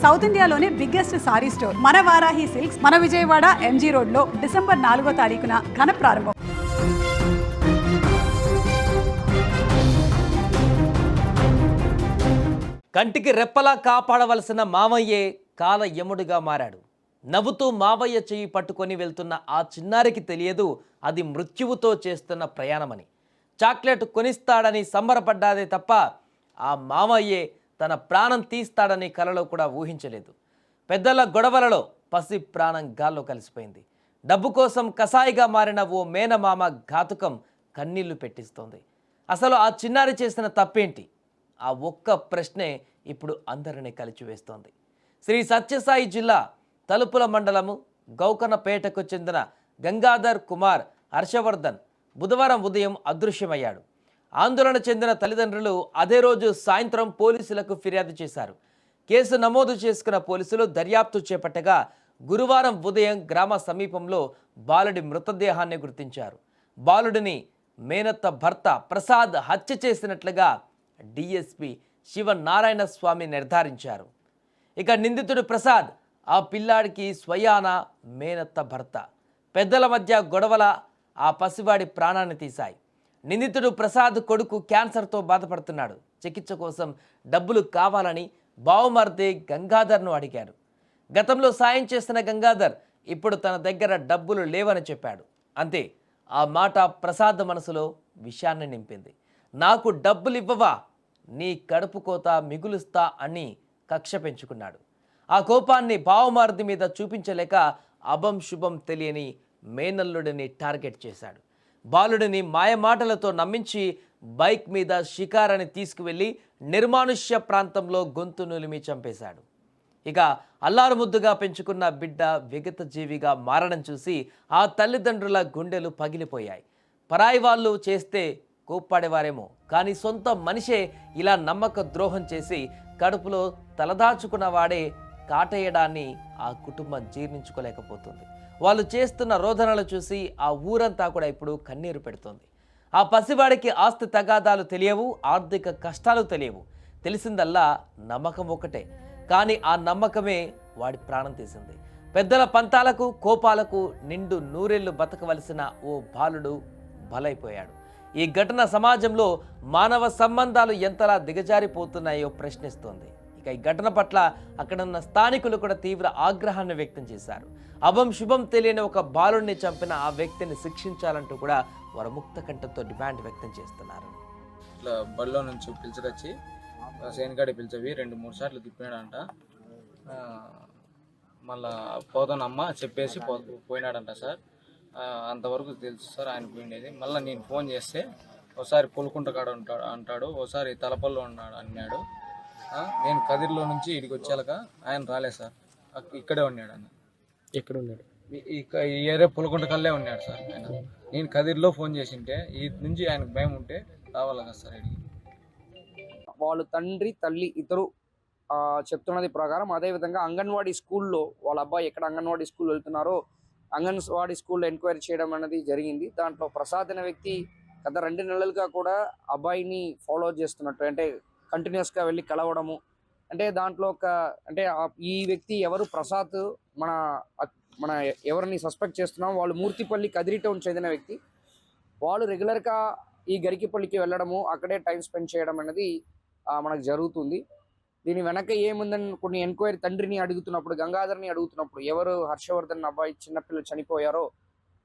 South ఇండియాలోనే biggest sorry store మన Varahi silks మన విజయవాడ ఎంజీ రోడ్ లో డిసెంబర్ 4వ తారీఖున ఘన ప్రారంభం. కంటికి రెప్పలా కాపాడవలసిన మావయ్యే కాల యముడిగా మారాడు. నవ్వుతూ మావయ్య చెయ్యి పట్టుకొని వెళ్తున్న ఆ చిన్నారికి తెలియదు అది మృత్యువుతో చేస్తున్న ప్రయాణమని. చాక్లెట్ కొనిస్తాడని సంబరపడ్డాదే తప్ప ఆ మావయ్యే తన ప్రాణం తీస్తాడని కలలో కూడా ఊహించలేదు. పెద్దల గొడవలలో పసి ప్రాణం గాల్లో కలిసిపోయింది. డబ్బు కోసం కసాయిగా మారిన ఓ మేనమామ ఘాతుకం కన్నీళ్లు పెట్టిస్తోంది. అసలు ఆ చిన్నారి చేసిన తప్పేంటి? ఆ ఒక్క ప్రశ్నే ఇప్పుడు అందరినీ కలిచివేస్తోంది. శ్రీ సత్యసాయి జిల్లా తలుపుల మండలము గౌకన్నపేటకు చెందిన గంగాధర్ కుమార్ హర్షవర్ధన్ బుధవారం ఉదయం అదృశ్యమయ్యాడు. ఆందోళన చెందిన తల్లిదండ్రులు అదే రోజు సాయంత్రం పోలీసులకు ఫిర్యాదు చేశారు. కేసు నమోదు చేసుకున్న పోలీసులు దర్యాప్తు చేపట్టగా గురువారం ఉదయం గ్రామ సమీపంలో బాలుడి మృతదేహాన్ని గుర్తించారు. బాలుడిని మేనత్త భర్త ప్రసాద్ హత్య చేసినట్లుగా డిఎస్పి శివనారాయణ స్వామి నిర్ధారించారు. ఇక నిందితుడు ప్రసాద్ ఆ పిల్లాడికి స్వయాన మేనత్త భర్త. పెద్దల మధ్య గొడవల ఆ పసివాడి ప్రాణాన్ని తీశాయి. నిందితుడు ప్రసాద్ కొడుకు క్యాన్సర్తో బాధపడుతున్నాడు. చికిత్స కోసం డబ్బులు కావాలని బావుమర్ది గంగాధర్ను అడిగారు. గతంలో సాయం చేసిన గంగాధర్ ఇప్పుడు తన దగ్గర డబ్బులు లేవని చెప్పాడు. అంతే, ఆ మాట ప్రసాద్ మనసులో విషయాన్ని నింపింది. నాకు డబ్బులు ఇవ్వవా, నీ కడుపు కోత మిగులుస్తా అని కక్ష పెంచుకున్నాడు. ఆ కోపాన్ని బావమార్ది మీద చూపించలేక అభం శుభం తెలియని మేనల్లుడిని టార్గెట్ చేశాడు. బాలుడిని మాయమాటలతో నమ్మించి బైక్ మీద షికారని తీసుకువెళ్ళి నిర్మానుష్య ప్రాంతంలో గొంతు నులిమి చంపేశాడు. ఇక అల్లారు ముద్దుగా పెంచుకున్న బిడ్డ విగత జీవిగా మారడం చూసి ఆ తల్లిదండ్రుల గుండెలు పగిలిపోయాయి. పరాయి వాళ్ళు చేస్తే కోప్పడేవారేమో, కానీ సొంత మనిషే ఇలా నమ్మక ద్రోహం చేసి కడుపులో తలదాచుకున్న వాడే కాటేయడాన్ని ఆ కుటుంబం జీర్ణించుకోలేకపోతుంది. వాళ్ళు చేస్తున్న రోదనలు చూసి ఆ ఊరంతా కూడా ఇప్పుడు కన్నీరు పెడుతోంది. ఆ పసివాడికి ఆస్తి తగాదాలు తెలియవు, ఆర్థిక కష్టాలు తెలియవు. తెలిసిందల్లా నమ్మకం ఒకటే, కానీ ఆ నమ్మకమే వాడి ప్రాణం తీసింది. పెద్దల పంతాలకు కోపాలకు నిండు నూరేళ్లు బతకవలసిన ఓ బాలుడు బలైపోయాడు. ఈ ఘటన సమాజంలో మానవ సంబంధాలు ఎంతలా దిగజారిపోతున్నాయో ప్రశ్నిస్తోంది. ఇక ఈ ఘటన పట్ల అక్కడున్న స్థానికులు కూడా తీవ్ర ఆగ్రహాన్ని వ్యక్తం చేశారు. అభం శుభం తెలియని ఒక బాలుడిని చంపిన ఆ వ్యక్తిని శిక్షించాలంటూ కూడా వారు ముక్త కంఠంతో డిమాండ్ వ్యక్తం చేస్తున్నారు. ఇట్లా బడిలో నుంచి పిలిచికొచ్చి సేనకాడి పిలిచవి 2-3 సార్లు తిప్పినాడంట. మళ్ళా పోతానమ్మ చెప్పేసి పోయినాడంట సార్. అంతవరకు తెలుసు సార్ ఆయన పోయినది. మళ్ళీ నేను ఫోన్ చేస్తే ఒకసారి పులుకుంట కాడ అంటాడు, ఒకసారి తలపల్లో ఉన్నాడు అన్నాడు. నేను కదిరిలో నుంచి ఇడికి వచ్చాక ఆయన రాలేదు సార్, ఇక్కడే ఉన్నాడు. ఆయన ఎక్కడ ఉన్నాడు? ఈ ఏరియా పులకుంట కల్లే ఉన్నాడు సార్. ఆయన నేను కదిరిలో ఫోన్ చేసింటే ఈ నుంచి ఆయనకు భయం ఉంటే రావాలి కదా సార్ ఇడికి. వాళ్ళు తండ్రి తల్లి ఇద్దరు చెప్తున్నది ప్రకారం అదేవిధంగా అంగన్వాడీ స్కూల్లో వాళ్ళ అబ్బాయి ఎక్కడ అంగన్వాడీ స్కూల్ వెళ్తున్నారో అంగన్వాడీ స్కూల్లో ఎంక్వైరీ చేయడం అనేది జరిగింది. దాంట్లో ప్రసాద్ అనే వ్యక్తి గత 2 నెలలుగా కూడా అబ్బాయిని ఫాలో చేస్తున్నట్టు, అంటే కంటిన్యూస్గా వెళ్ళి కలవడము, అంటే దాంట్లో అంటే ఈ వ్యక్తి ఎవరు ప్రసాద్ మన ఎవరిని సస్పెక్ట్ చేస్తున్నాం వాళ్ళు మూర్తిపల్లి కదిరి టౌన్ చెందిన వ్యక్తి. వాళ్ళు రెగ్యులర్గా ఈ గరికిపల్లికి వెళ్ళడము, అక్కడే టైం స్పెండ్ చేయడం అనేది మనకు జరుగుతుంది. దీని వెనక ఏముందని కొన్ని ఎంక్వైరీ తండ్రిని అడుగుతున్నప్పుడు, గంగాధర్ని అడుగుతున్నప్పుడు, ఎవరు హర్షవర్ధన్ అబ్బాయి చిన్నపిల్లలు చనిపోయారో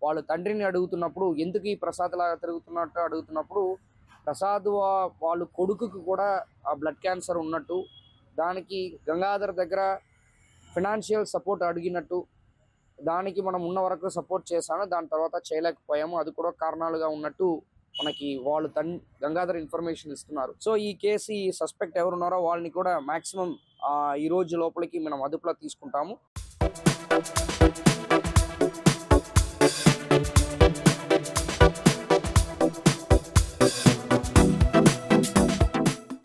వాళ్ళు తండ్రిని అడుగుతున్నప్పుడు, ఎందుకు ఈ ప్రసాద్ లాగా తిరుగుతున్నట్టు అడుగుతున్నప్పుడు, ప్రసాద్ వాళ్ళు కొడుకుకు కూడా ఆ బ్లడ్ క్యాన్సర్ ఉన్నట్టు, దానికి గంగాధర్ దగ్గర ఫినాన్షియల్ సపోర్ట్ అడిగినట్టు, దానికి మనం ఉన్న వరకు సపోర్ట్ చేశాను, దాని తర్వాత చేయలేకపోయాము, అది కూడా కారణాలుగా ఉన్నట్టు మనకి వాళ్ళు గంగాధర్ ఇన్ఫర్మేషన్ ఇస్తున్నారు. సో ఈ కేసు ఈ సస్పెక్ట్ ఎవరున్నారో వాళ్ళని కూడా మాక్సిమం ఈ రోజు లోపలికి మనం అదుపులో తీసుకుంటాము.